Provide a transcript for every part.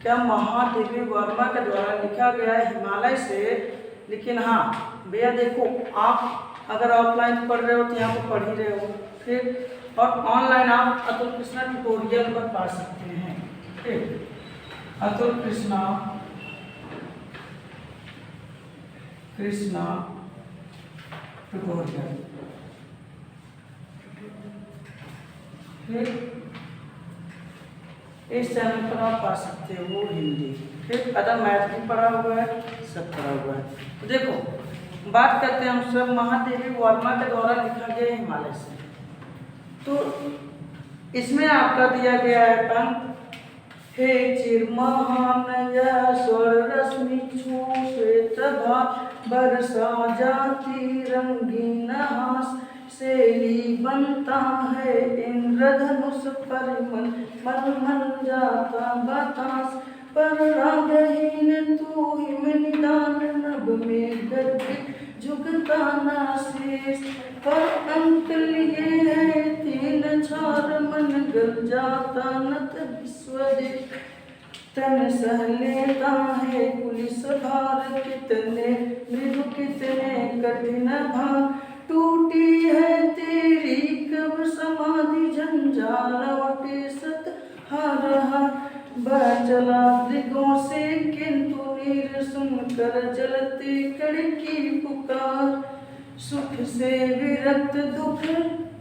क्या महादेवी वर्मा के द्वारा लिखा गया है हिमालय से। लेकिन हाँ भैया देखो, आप अगर ऑफलाइन पढ़ रहे हो तो यहाँ पर पढ़ ही रहे हो, ठीक। और ऑनलाइन आप अतुल कृष्णा ट्यूटोरियल पर पढ़ सकते हैं, ठीक। अतुल कृष्णा ट्यूटोरियल, ठीक। इस चैनल पर आप पा सकते हो हिंदी, ठीक। अदर मैथ भी पढ़ा हुआ है, सब पढ़ा हुआ है। तो देखो बात करते हैं हम सब महादेवी वर्मा के द्वारा लिखा गया हिमालय से। तो इसमें आपका दिया गया है पंक्ति, हे चिर महान स्वर रश्मि छू श्वेत भा बरसा जाती रंगीन हास शैली बनता है इंद्रधनुष पर मन मन मन जाता बतास पर रागहीन तू हिम निदान नभ में गर्भित झुकता ना शेष पर अंक लिए है तीन चार मन गल जाता नत विश्वदेश तन सह लेता है पुलिस भार कितने मृदु कितने कठिन भार टूटी है तेरी कब समाधि झंझार लौटे सत हर हर बचला दिगों से किंतु नीर सुनकर जलते कड़ की पुकार सुख से विरक्त दुख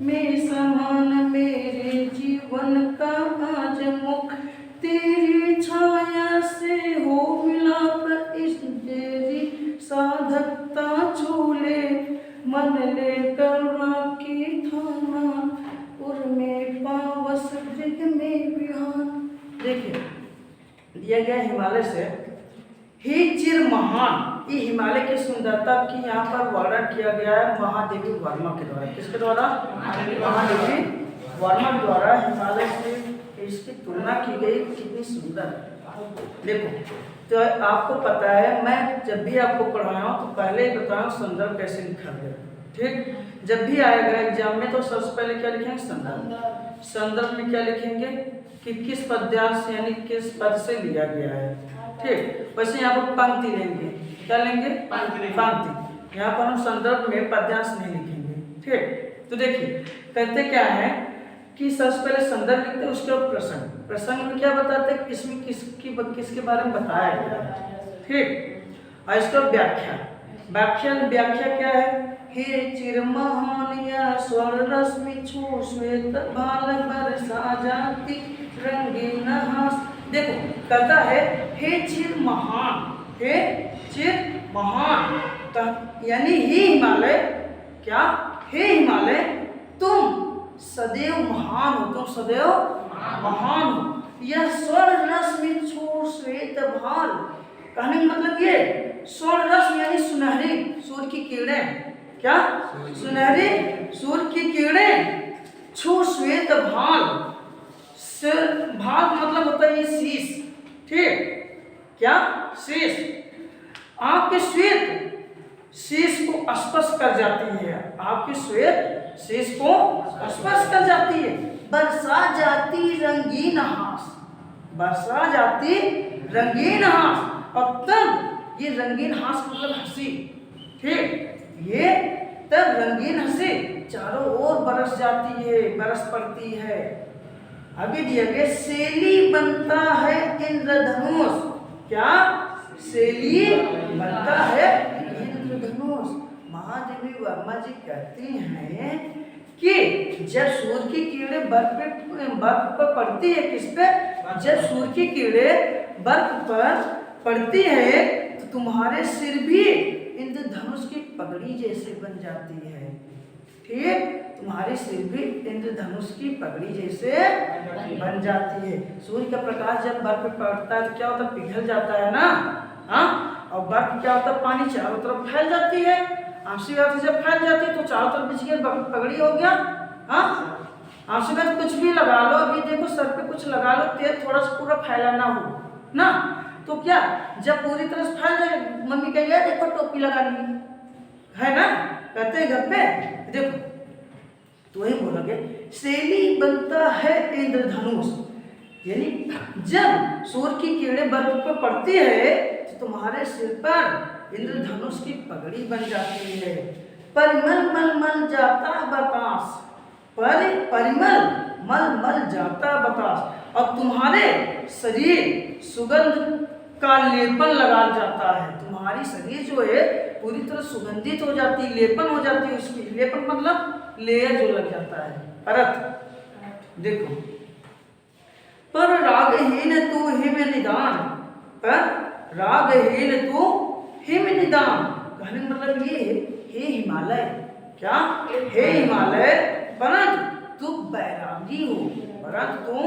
में समान मेरे जीवन का आज मुख तेरी छाया से हो मिलाप इस तेरी साधकता छूले मन ले करुणा की थाना उर में पावस मृग में विहान। देखिए दिया गया हिमालय से, हे चिर महान, ये हिमालय की सुंदरता की यहाँ पर वर्णन किया गया है महादेवी वर्मा के द्वारा। किसके द्वारा? महादेवी वर्मा के द्वारा हिमालय से इसकी तुलना की गई, कितनी सुंदर है। देखो तो आपको पता है, मैं जब भी आपको पढ़ाया हूँ तो पहले ही बताऊँ संदर्भ कैसे लिखा गया, ठीक। जब भी आएगा एग्जाम में तो सबसे पहले क्या लिखेंगे? संदर्भ। संदर्भ में क्या लिखेंगे कि किस पद्यांश यानी किस पद से लिया गया है, ठीक। वैसे यहाँ पर पंक्ति लेंगे, क्या लेंगे? पंक्ति। यहाँ पर हम संदर्भ में पद्यांश नहीं लिखेंगे, ठीक। तो देखिए कहते क्या है कि सबसे पहले संदर्भ लिखते हैं, उसके बाद प्रसंग। प्रसंग में क्या बताते हैं? इसमें किसके बारे में बताया गया है, ठीक। और इसका व्याख्या क्या है? हे चिर महान स्वर रश्मि छू श्वेत भाल बरसा जाती रंगीन हास। देखो कहता है हे चिर महान, हे चिर महान यानी हे हिमालय, क्या? हे हिमालय तुम सदैव महान हो, तुम सदैव महान हो। यह स्वर रश्मि छू श्वेत भाल, कहने का मतलब ये स्वर रश्मि यानी सुनहरी सूर्य की किरणें, क्या? सुनहरी सूर्य की किरणें छू श्वेत भाल, भाल मतलब होता है ये शीश, ठीक। क्या? शीश। आपके श्वेत शीश को स्पर्श कर जाती है, आपके श्वेत शीश को स्पर्श कर जाती है। बरसा जाती रंगीन हास, बरसा जाती रंगीन हास। और तब ये रंगीन हास मतलब हंसी, ठीक। ये तब रंगीन हंसी चारों ओर बरस जाती है, बरस पड़ती है। आगे दिया गया शैली बनता है इंद्रधनुष, क्या? शैली बनता है इंद्रधनुष। महादेवी वर्मा जी कहती हैं कि जब सूर्य की किरणें बर्फ पर पड़ती है, किस पे? जब सूर्य की किरणें बर्फ पर पड़ती है तो तुम्हारे सिर भी इंद्रधनुष की पगड़ी जैसे बन जाती है, ठीक। तुम्हारे सिर भी इंद्रधनुष की पगड़ी जैसे बन जाती है। सूर्य का प्रकाश जब बर्फ पे पड़ता है तो क्या होता है? पिघल जाता है ना, हाँ। और बर्फ क्या होता है? पानी चारों तरफ फैल जाती है। आंशी बात जब फैल जाती है तो चारों तरफ बिछ गया, पगड़ी हो गया, हाँ। आंशी बात कुछ भी लगा लो, अभी देखो सर पे कुछ लगा लो, तेल थोड़ा सा पूरा फैला ना हो ना, तो क्या जब पूरी तरह से फैल जाए, मम्मी कहिए देखो टोपी लगा ली है ना, कहते हैं घर पे। देखो तो वही बोलोगे शैली बनता है इंद्रधनुष, यानी जब सूर्य की किरणें बर्फ पर पड़ती है तो तुम्हारे सिर पर इंद्रधनुष की पगड़ी बन जाती है। परिमल मल मल जाता बतास, परिमल मल मल जाता बतास, और तुम्हारे शरीर सुगंध का लेपन लगा जाता है। तुम्हारी शरीर जो है पूरी तरह सुगंधित हो जाती है, लेपन हो जाती है उसकी। लेपन मतलब लेयर जो लग जाता है, परत। देखो, पर रागहीन तू हिम निदान, पर रागहीन तू हिम निदान, कहने का मतलब ये है, हे हिमालय, क्या हे हिमालय, परंतु तू बैरागी हो, परंतु तू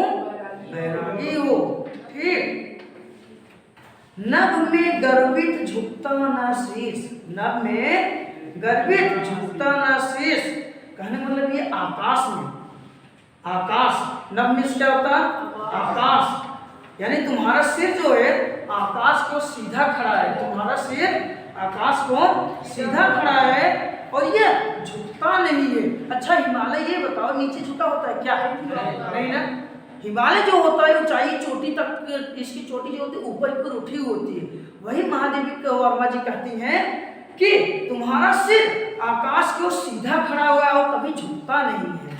बैरागी हो। ठीक। नभ में गर्वित झुकता ना शीश, नभ में गर्वित झुकता ना शीश, कहने का मतलब ये आकाश में, आकाश, नभ में क्या होता है? आकाश, यानी तुम्हारा सिर जो है आकाश को सीधा खड़ा है, तुम्हारा सिर आकाश को सीधा खड़ा है और ये झुकता नहीं है। अच्छा हिमालय ये बताओ नीचे झुका होता है क्या? नहीं ना। हिमालय जो होता है ऊंचाई चोटी तक, इसकी चोटी जो होती है ऊपर की ओर उठी होती है। वही महादेवी वर्मा जी कहती हैं कि तुम्हारा सिर आकाश की ओर सीधा खड़ा हुआ है और कभी झुकता नहीं है।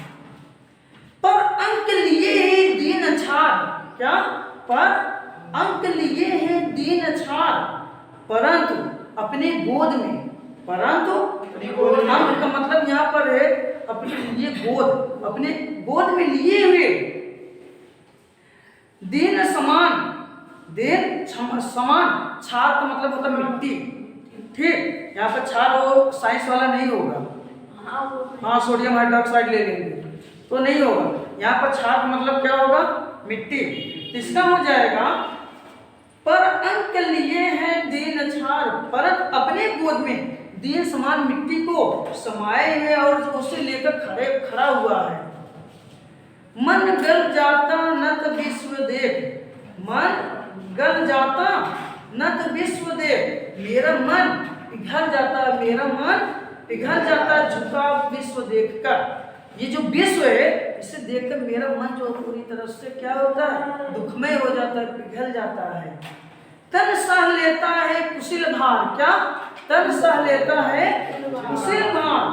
पर अंक लिए है दीन छाड़, क्या? पर अंक लिए हैं दीन छाड़, परंतु अपने गोद में, परंतु अंक का मतलब यहाँ पर है अपने लिए गोद, अपने गोद में लिए हुए दीन समान, दीन समान, छाड़ का मतलब होता है मिट्टी। ठीक, यहाँ पर छाड़ वो साइंस वाला नहीं होगा, हाँ सोडियम हाइड्रोक्साइड ले लेंगे तो नहीं होगा। यहाँ पर छाड़ का मतलब क्या होगा? मिट्टी। इसका हो जाएगा पर अंक लिए हैं दीन छाड़, परत अपने गोद में दीन समान मिट्टी को समाये है और उसे लेकर खड़ा हुआ है। मन गल जाता नत विश्व देख, मन गल जाता नत विश्व देख, मेरा मन पिघल जाता, मेरा मन पिघल जाता झुका विश्व देखकर। ये जो विश्व है इसे देखकर मेरा मन जो पूरी तरह से क्या होता है? दुखमय हो जाता है, पिघल जाता है। तन सह लेता है कुशिल भार, क्या? तन सह लेता है कुशिल भार,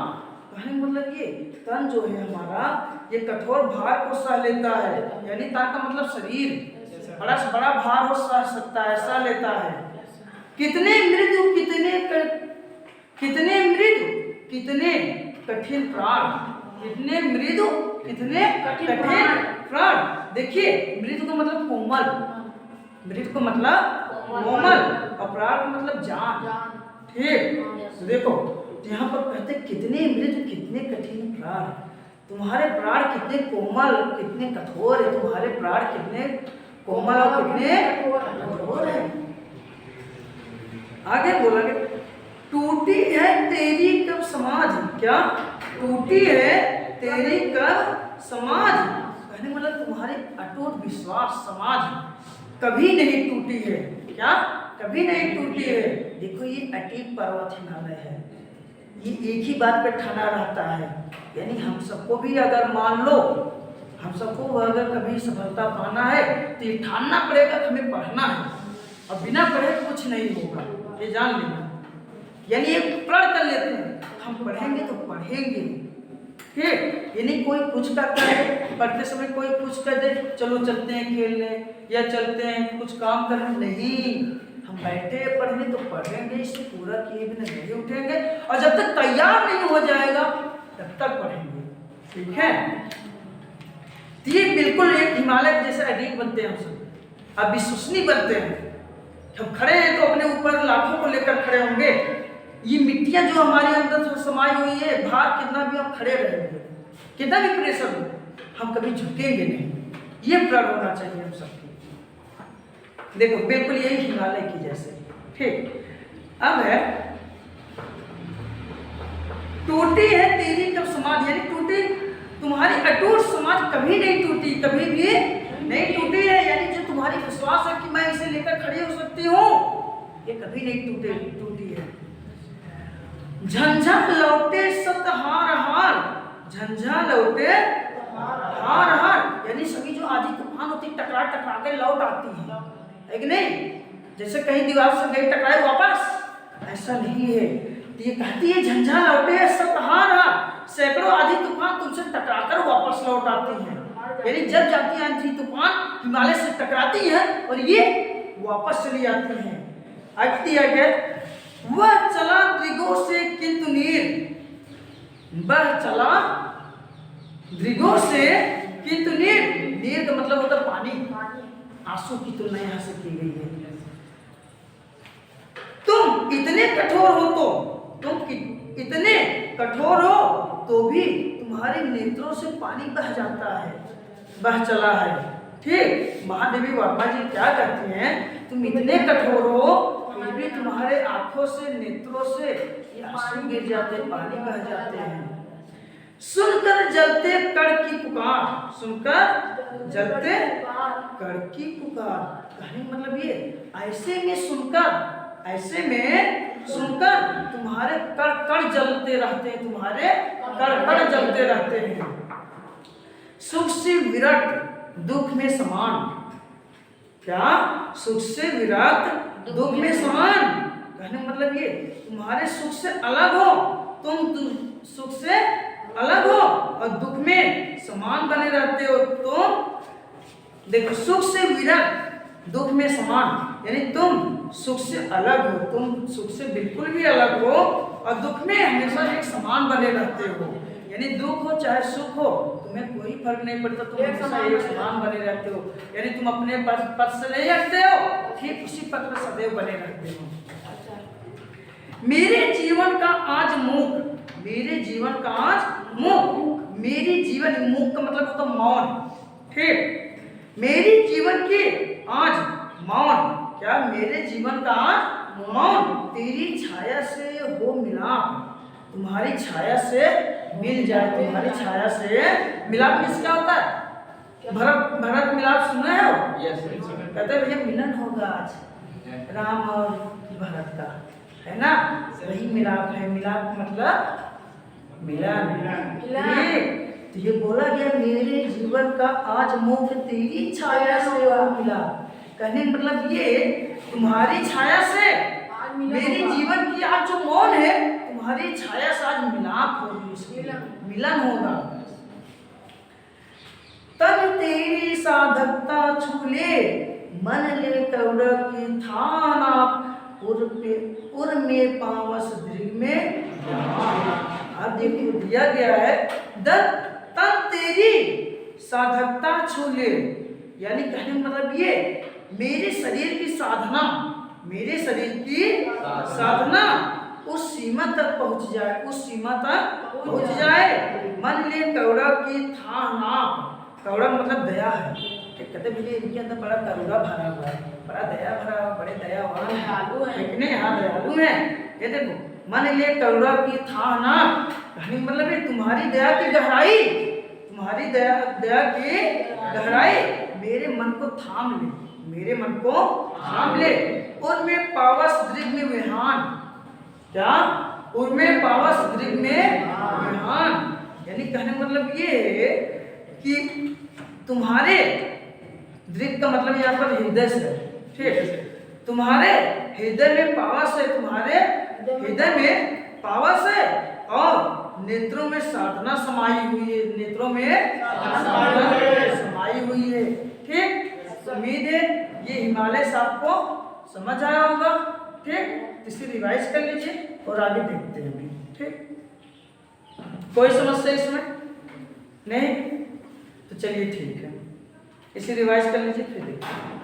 कहने मतलब ये तन जो है हमारा ये कठोर भार को सह लेता है, यानी तन का मतलब शरीर बड़ा से बड़ा भार हो सह सकता है, सह लेता है। कितने मृदु कितने मृदु कितने कठिन प्राण, कितने मृदु कितने कठिन प्राण। देखिए मृदु का मतलब कोमल, मृदु का मतलब कोमल और प्राण का मतलब जान। ठीक, देखो यहाँ पर कहते कितने मृदु कितने कठिन प्राण, तुम्हारे प्राण कितने कोमल कितने कठोर है, तुम्हारे प्राण कितने कोमल और कितने कठोर है। आगे बोलेंगे टूटी है तेरी कब समाधि, क्या? टूटी है तेरी कब समाधि, कहने मतलब तुम्हारे अटूट विश्वास समाधि कभी नहीं टूटी है, क्या? कभी नहीं टूटी है। देखो ये अटीक पर्वत हिमालय है, ये एक ही बात पे ठाना रहता है, यानी हम सबको भी अगर मान लो हम सबको अगर कभी सफलता पाना है तो ये ठानना पड़ेगा कि हमें पढ़ना है, और बिना पढ़े कुछ नहीं होगा, ये जान लेना। यानी ये प्रण कर लेते हैं हम पढ़ेंगे तो पढ़ेंगे। ठीक, यानी कोई कुछ करता है पढ़ते समय, कोई कुछ कर दे चलो चलते हैं खेलने या चलते हैं कुछ काम करने, नहीं, हम बैठे पढ़ने तो पढ़ेंगे, इसे पूरा किए बिना नहीं उठेंगे, और जब तक तैयार नहीं हो जाएगा तब तक पढ़ेंगे। ठीक है, ये बिल्कुल एक हिमालय जैसे अडीक बनते हैं हम सब, अब विश्वसनीय बनते हैं। हम खड़े हैं तो अपने ऊपर लाखों को लेकर खड़े होंगे, ये मिट्टियां जो हमारे अंदर समाई हुई है, भार कितना भी हम खड़े रहेंगे, कितना भी प्रेशर हो, हम कभी झुकेंगे नहीं। ये प्रण होना चाहिए हम सबको। देखो बिल्कुल यही हिमालय की जैसे। ठीक, अब है टूटी है तेरी कब समाधि, यानी टूटी तुम्हारी अटूट समाज कभी नहीं टूटी, कभी भी नहीं टूटी है, यानी जो तुम्हारी विश्वास है कि मैं इसे लेकर खड़ी हो सकती हूँ, ये कभी नहीं टूटी है। झंझा लौटे सत हार हार, झंझा लौटे हार हार, यानी सभी जो आदि तूफान होती, टकरा टकरा के लौट आती है कि नहीं? जैसे कहीं दीवार से गई टकराई वापस, ऐसा नहीं है। तो ये कहती है झंझा लौटे सतहारा, सैकड़ों आधी तूफान तुमसे टकराकर वापस लौट आती है। यानी जब जाती है आंधी तूफान हिमालय से टकराती है और ये वापस चली आती है। आगे दिया गया, वह चला दृगों से किंतु नीर, वह चला दृगों से किंतु नीर, नीर का मतलब होता पानी, आंसू की तुलना यहाँ से की गई है। तुम इतने कठोर हो तो, तुम इतने कठोर हो तो भी तुम्हारे नेत्रों से पानी बह जाता है, बह चला है। ठीक, महादेवी वर्मा जी क्या कहती हैं, तुम इतने कठोर हो फिर भी तुम्हारे आंखों से नेत्रों से ये आंसू गिर जाते, पानी बह जाते हैं। सुनकर जलते कड़ की पुकार, सुनकर जलते कड़ की पुकार, कहने मतलब ये ऐसे में सुनकर, ऐसे में सुनकर तुम्हारे कड़ कड़ जलते रहते हैं, तुम्हारे कड़ कड़ जलते रहते हैं। सुख से विरत दुख में समान, क्या सुख से विरत दुख में समान, कहने मतलब ये तुम्हारे सुख से अलग हो, तुम सुख से अलग हो और दुख में समान बने रहते हो। तो देखो, सुख से विरत दुख में समान, यानी तुम सुख से अलग हो, तुम सुख से बिल्कुल भी अलग हो और दुख में हमेशा एक समान बने रहते हो। यानी दुख हो चाहे सुख हो, तुम्हें कोई फर्क नहीं पड़ता, तुम हमेशा एक समान बने रहते हो। यानी तुम अपने पद से नहीं हटते हो, ठीक उसी पद पर सदैव बने रहते हो। मेरे जीवन का आज मूक, मेरे जीवन का आज मूक, मेरे जीवन, मूक का मतलब होता मौन। ठीक, मेरे जीवन के आज मौन, क्या मेरे जीवन का आज मौन, तेरी छाया से हो मिलाप, तुम्हारी छाया से मिल जाए, तुम्हारी छाया से मिलाप। किसका होता है? भरत मिलाप सुना है हो? कहते हैं भैया मिलन होगा आज राम और भरत का, है ना? वही मिलाप है, मिलाप मतलब मिलन। तो ये बोला गया मेरे जीवन का आज मुख तेरी छाया से हो मिला, कहने मतलब ये तुम्हारी छाया से मेरे जीवन की आज जो मौन है, तुम्हारी छाया से आज मिलाप होगी, मिलन होगा। तब तेरी साधकता छूले मन ले कौड़ की थाना, उर में पावस दृग में। अब देखो दिया गया है, तब तेरी साधकता छूले, यानी कहने मतलब ये मेरे शरीर की साधना, मेरे शरीर की साधना उस सीमा तक पहुंच जाए, उस सीमा तक पहुंच जाए। मन ले कौड़ा की था नाप, कौड़ा मतलब दया है। कहते भैया इनके अंदर बड़ा करुणा भरा हुआ है, बड़ा दया भरा, बड़े दयावान है, कितने यहाँ दयालु है। ये देखो, मन ले कौड़ा की था नाप, कहने मतलब है तुम्हारी दया की गहराई, तुम्हारी दया की गहराई मेरे मन को थाम ले, मेरे मन को थाम ले। उनमें पावस दृग में विहान, क्या उनमें पावस दृग में विहान, यानी कहने मतलब ये है कि तुम्हारे दृग का मतलब यहाँ पर हृदय से, ठीक, तुम्हारे हृदय में पावस है, तुम्हारे हृदय में पावस है और नेत्रों में साधना समाई हुई है, नेत्रों में साधना समाई हुई है। ठीक, उम्मीद है ये हिमालय से आपको समझ आया होगा। ठीक, इसे रिवाइज कर लीजिए और आगे देखते हैं अभी। ठीक, कोई समस्या इसमें नहीं? तो चलिए ठीक है, इसे रिवाइज कर लीजिए फिर देखते हैं।